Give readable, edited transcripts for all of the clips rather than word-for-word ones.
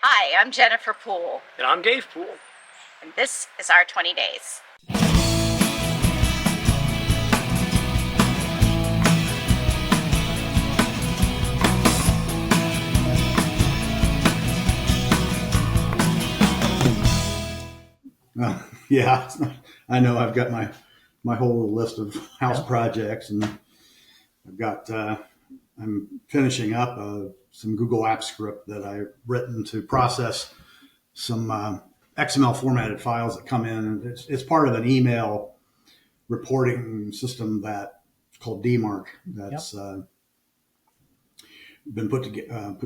Hi, I'm Jennifer Poole, And I'm Dave Poole. and this is our 20 days. Yeah, I know. I've got my whole little list of house projects, and I've got I'm finishing up some Google Apps script that I've written to process some XML formatted files that come in. And it's part of an email reporting system that called DMARC. That's been put together.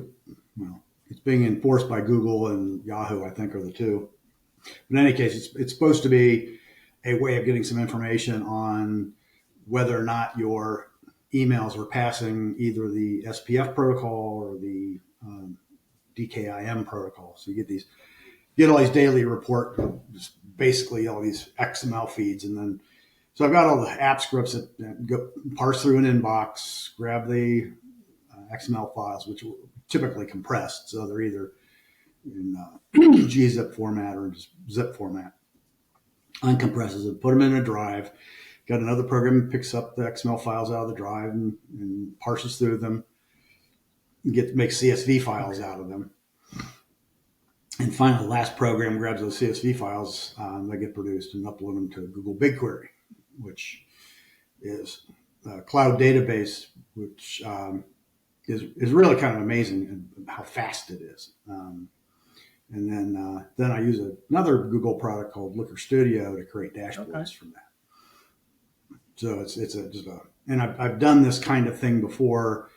Well, it's being enforced by Google and Yahoo, I think, are the two. But in any case, it's supposed to be a way of getting some information on whether or not your emails are passing either the SPF protocol or the DKIM protocol. So you get all these daily report, just basically all these XML feeds, and then so I've got all the app scripts that go parse through an inbox, grab the XML files, which are typically compressed, so they're either in gzip format or just zip format, uncompresses it, put them in a drive. Got another program that picks up the XML files out of the drive and parses through them, makes CSV files out of them. And finally, the last program grabs those CSV files that get produced and upload them to Google BigQuery, which is a cloud database, which is really kind of amazing how fast it is. And then I use another Google product called Looker Studio to create dashboards from that. So and I've done this kind of thing before,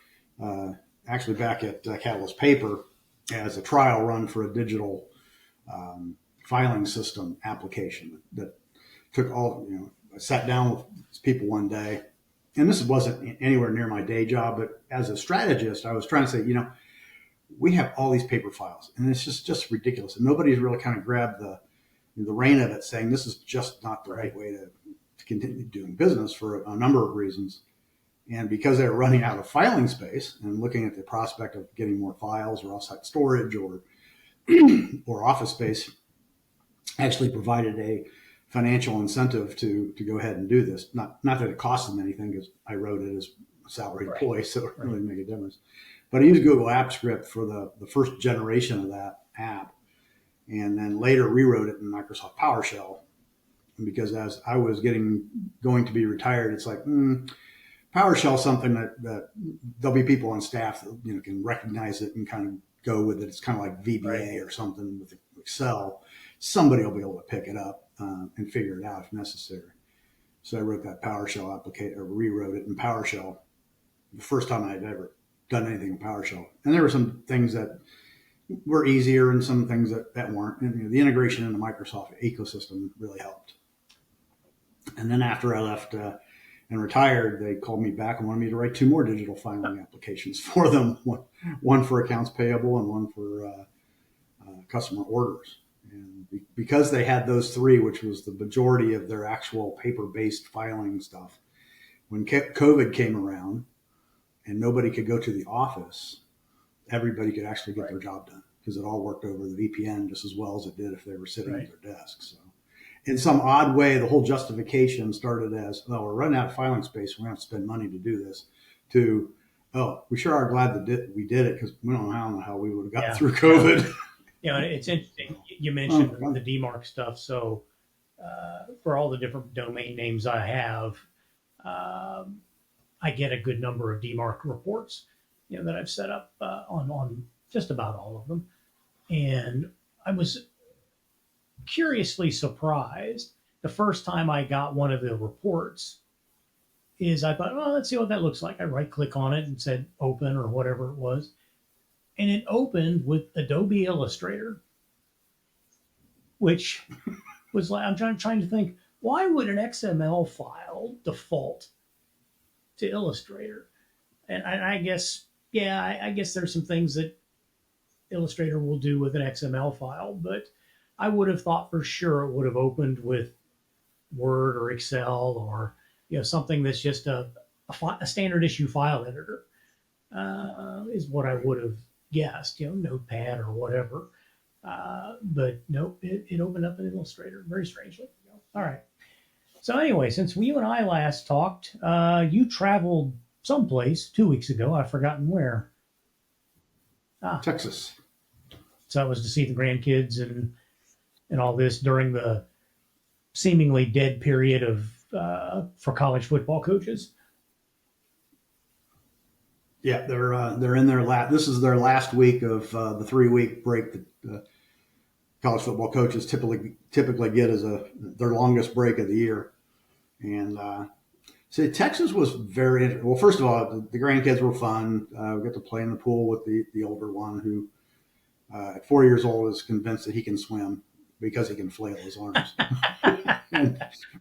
actually back at Catalyst Paper as a trial run for a digital filing system application that took I sat down with people one day, and this wasn't anywhere near my day job, but as a strategist, I was trying to say, we have all these paper files, and it's just ridiculous. And nobody's really kind of grabbed the rein of it, saying this is just not the right way to continue doing business for a number of reasons. And because they're running out of filing space and looking at the prospect of getting more files or offsite storage or office space, actually provided a financial incentive to go ahead and do this. Not that it cost them anything, because I wrote it as a salaried employee, so it really didn't make a difference. But I used Google Apps Script for the first generation of that app, and then later rewrote it in Microsoft PowerShell. And because as I was going to be retired, it's like PowerShell is something that there'll be people on staff that can recognize it and kind of go with it. It's kind of like VBA or something with Excel. Somebody will be able to pick it up and figure it out if necessary. So I wrote that PowerShell application, or rewrote it in PowerShell. The first time I'd ever done anything in PowerShell, and there were some things that were easier and some things that weren't. And the integration in the Microsoft ecosystem really helped. And then after I left and retired, they called me back and wanted me to write 2 more digital filing applications for them, one for accounts payable and one for customer orders. And because they had those 3, which was the majority of their actual paper-based filing stuff, when COVID came around and nobody could go to the office, everybody could actually get their job done because it all worked over the VPN just as well as it did if they were sitting at their desks. So in some odd way, the whole justification started as, we're running out of filing space. We're going to have to spend money to do this, to, we sure are glad that we did it, because we don't know how we would have gotten through COVID. It's interesting. You mentioned the DMARC stuff. So for all the different domain names I have, I get a good number of DMARC reports, that I've set up on just about all of them. And I was curiously surprised the first time I got one of the reports is I thought, let's see what that looks like. I right click on it and said open or whatever it was. And it opened with Adobe Illustrator, which was like, I'm trying to think, why would an XML file default to Illustrator? And I guess, I guess there's some things that Illustrator will do with an XML file, but I would have thought for sure it would have opened with Word or Excel or something that's just a standard issue file editor is what I would have guessed, Notepad or whatever. But nope, it opened up in Illustrator very strangely. All right. So anyway, since you and I last talked, you traveled someplace 2 weeks ago. I've forgotten where. Ah, Texas. so that was to see the grandkids and all this during the seemingly dead period of for college football coaches. Yeah, they're in their last. This is their last week of the 3 week break that college football coaches typically get as their longest break of the year. And see, Texas was very well. First of all, the grandkids were fun. We got to play in the pool with the older one who, at 4 years old, is convinced that he can swim because he can flail his arms,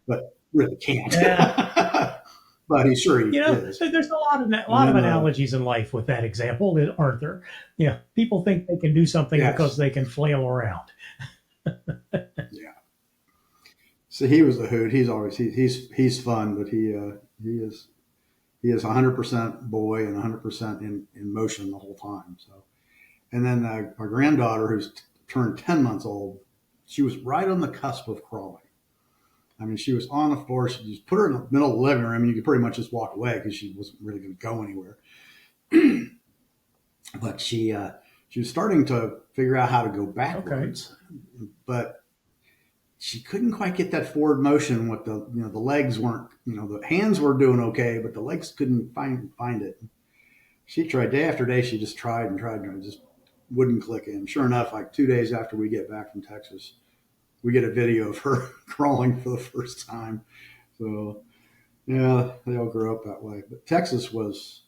but really can't. Yeah. But he's sure he You know, is. there's a lot of And then, analogies in life with that example, aren't there? Yeah, people think they can do something yes, because they can flail around. yeah. So he was a hoot. He's always he's fun, but he is 100% boy and 100% in motion the whole time. So, and then our granddaughter, who's turned 10 months old, she was right on the cusp of crawling. I mean, she was on the floor. She just put her in the middle of the living room, and you could pretty much just walk away because she wasn't really going to go anywhere. But she was starting to figure out how to go Okay. backwards, but she couldn't quite get that forward motion with the legs weren't, the hands were doing okay, but the legs couldn't find it. She tried day after day. She just tried and tried and just wouldn't click in. Sure enough, like 2 days after we get back from Texas, we get a video of her crawling for the first time. So yeah, they all grow up that way. But Texas was,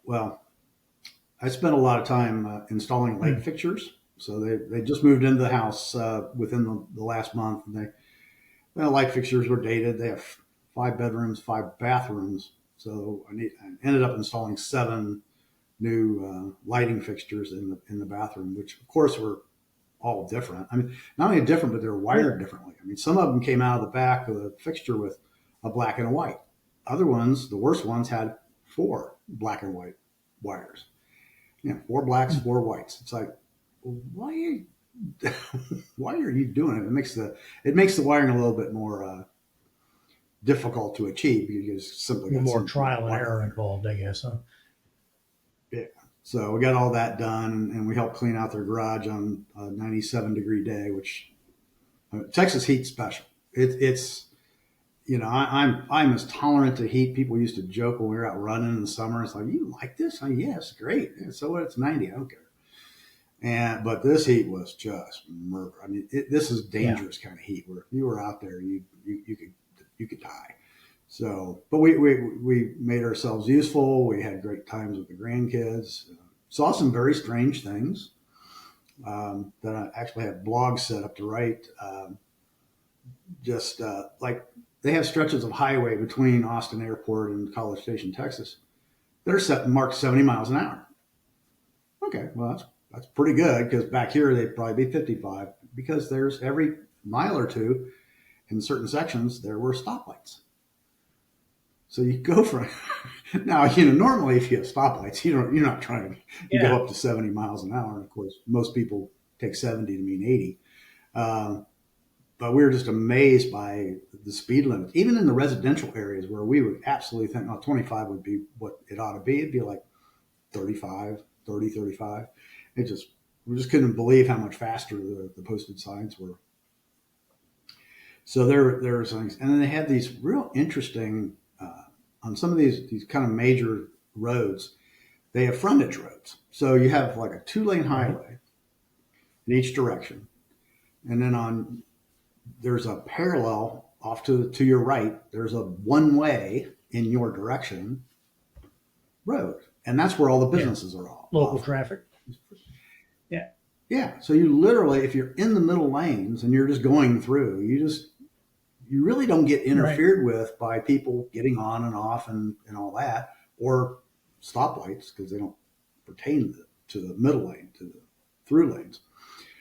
well, I spent a lot of time installing light Hmm. fixtures. So they just moved into the house within the last month, and light fixtures were dated. They have 5 bedrooms, 5 bathrooms. So I ended up installing 7 new lighting fixtures in the bathroom, which of course were all different. I mean, not only different, but they're wired differently. I mean, some of them came out of the back of the fixture with a black and a white. Other ones, the worst ones, had 4 black and white wires. 4 blacks, 4 whites. It's like, why are you, why are you doing it? It makes the wiring a little bit more difficult to achieve because you simply got More some trial and wire error there. involved, I guess. Huh? Yeah. So we got all that done, and we helped clean out their garage on a 97-degree day, which Texas heat's special. It's I'm as tolerant to heat. People used to joke when we were out running in the summer. It's like, you like this? Oh, yes, great. And so what? It's 90. I don't care. But this heat was just murder. I mean, this is Yeah. dangerous kind of heat. Where if you were out there, you could die. So, but we made ourselves useful. We had great times with the grandkids. Saw some very strange things that I actually have blogs set up to write. Just like they have stretches of highway between Austin Airport and College Station, Texas. They're marked 70 miles an hour. Okay, well that's pretty good because back here they'd probably be 55 because there's every mile or two in certain sections there were stoplights. So you go from now, normally if you have stoplights, you're not trying to Yeah. go up to 70 miles an hour. And of course, most people take 70 to mean 80. Um, but we were just amazed by the speed limits, even in the residential areas where we would absolutely think, oh, 25 would be what it ought to be. It'd be like 35, 30, 35. We just couldn't believe how much faster the posted signs were. So there were things, and then they had these real interesting on some of these kind of major roads. They have frontage roads, so you have like a 2-lane Right. highway in each direction, and then there's a parallel off to your right. There's a one-way in your direction road, and that's where all the Yeah. businesses are all Local off. traffic. Yeah. Yeah, so you literally, if you're in the middle lanes and you're just going through, you really don't get Right. interfered with by people getting on and off and all that, or stoplights because they don't pertain to the middle lane, to the through lanes.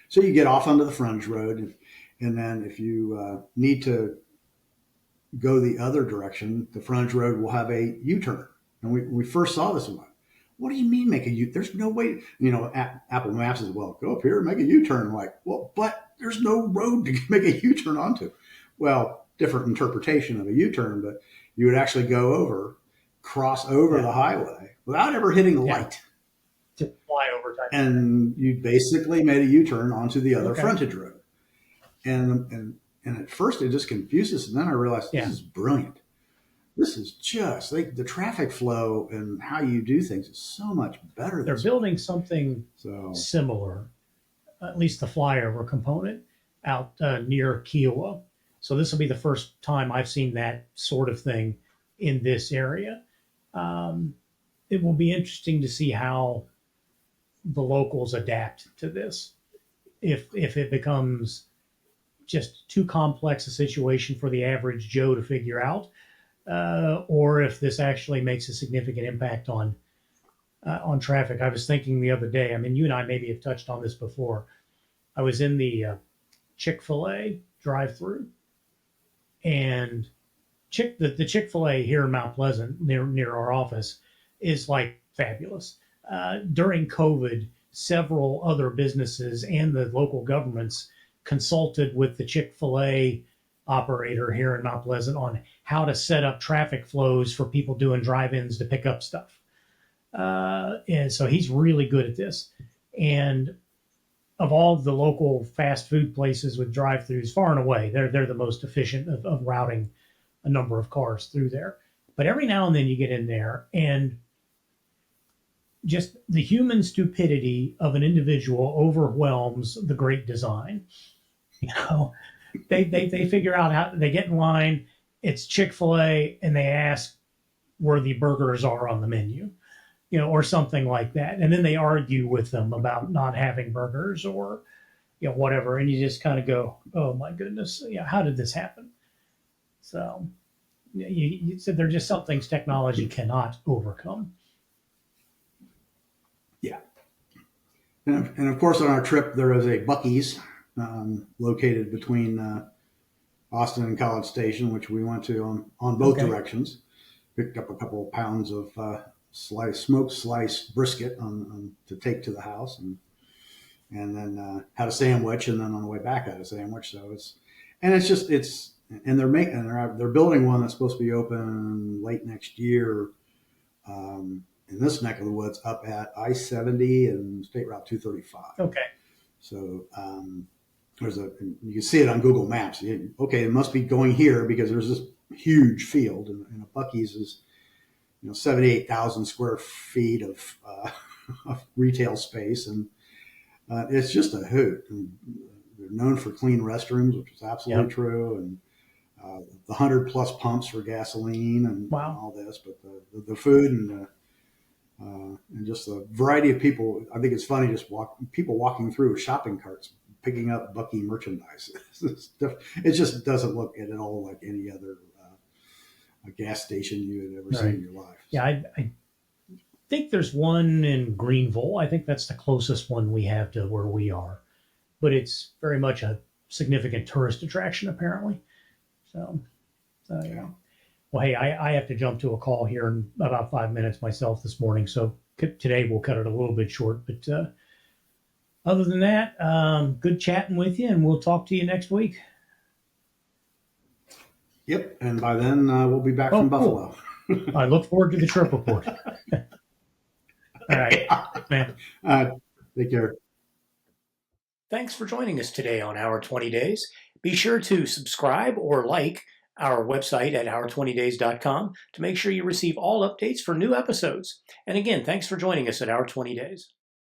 So you get off onto the frontage road, and then if you need to go the other direction, the frontage road will have a U-turn. And we first saw this one. What do you mean make a U? There's no way. Apple Maps is, well, go up here and make a U-turn. I'm like, well, but there's no road to make a U-turn onto. Well, different interpretation of a U-turn, but you would actually go over, cross over the highway without ever hitting a light. To fly over time. And you basically made a U-turn onto the other Okay. frontage road. And at first it just confused us, and then I realized this is brilliant. This is just the traffic flow and how you do things is so much better. They're building something So similar, at least the flyover component, out near Kiowa. So this will be the first time I've seen that sort of thing in this area. It will be interesting to see how the locals adapt to this. If it becomes just too complex a situation for the average Joe to figure out, or if this actually makes a significant impact on traffic. I was thinking the other day. I mean, you and I maybe have touched on this before. I was in the Chick-fil-A drive-through, and the Chick-fil-A here in Mount Pleasant, near our office, is like fabulous. During COVID, several other businesses and the local governments consulted with the Chick-fil-A operator here in Mount Pleasant on how to set up traffic flows for people doing drive-ins to pick up stuff. And so he's really good at this. And of all the local fast food places with drive-throughs, far and away, they're the most efficient of routing a number of cars through there. But every now and then you get in there, and just the human stupidity of an individual overwhelms the great design. They figure out how they get in line. It's Chick-fil-A, and they ask where the burgers are on the menu, or something like that. And then they argue with them about not having burgers or, whatever. And you just kind of go, oh my goodness, how did this happen? So you said there are just some things technology cannot overcome. yeah, and of course on our trip there is a Buc-ee's located between Austin and College Station, which we went to on both directions. Picked up a couple of pounds of smoked sliced brisket to take to the house, and then had a sandwich, and then on the way back had a sandwich. So they're building one that's supposed to be open late next year in this neck of the woods up at I-70 and State Route 235. Okay. So you can see it on Google Maps. Okay, it must be going here because there's this huge field, and a Buc-ee's is 78,000 square feet of retail space, and it's just a hoot. And they're known for clean restrooms, which is absolutely true, and the 100+ pumps for gasoline and all this. But the food and just the variety of people, I think it's funny people walking through with shopping carts picking up Buc-ee merchandise. It just doesn't look at all like any other a gas station you had ever seen in your life. Yeah, I think there's one in Greenville. I think that's the closest one we have to where we are, but it's very much a significant tourist attraction apparently. So yeah. Well, hey, I have to jump to a call here in about 5 minutes myself this morning, so today we'll cut it a little bit short. But other than that, good chatting with you, and we'll talk to you next week. Yep, and by then we'll be back from Buffalo. Cool. I look forward to the trip report. All right, man. Take care. Thanks for joining us today on Our 20 Days. Be sure to subscribe or like our website at our20days.com to make sure you receive all updates for new episodes. And again, thanks for joining us at Our 20 Days.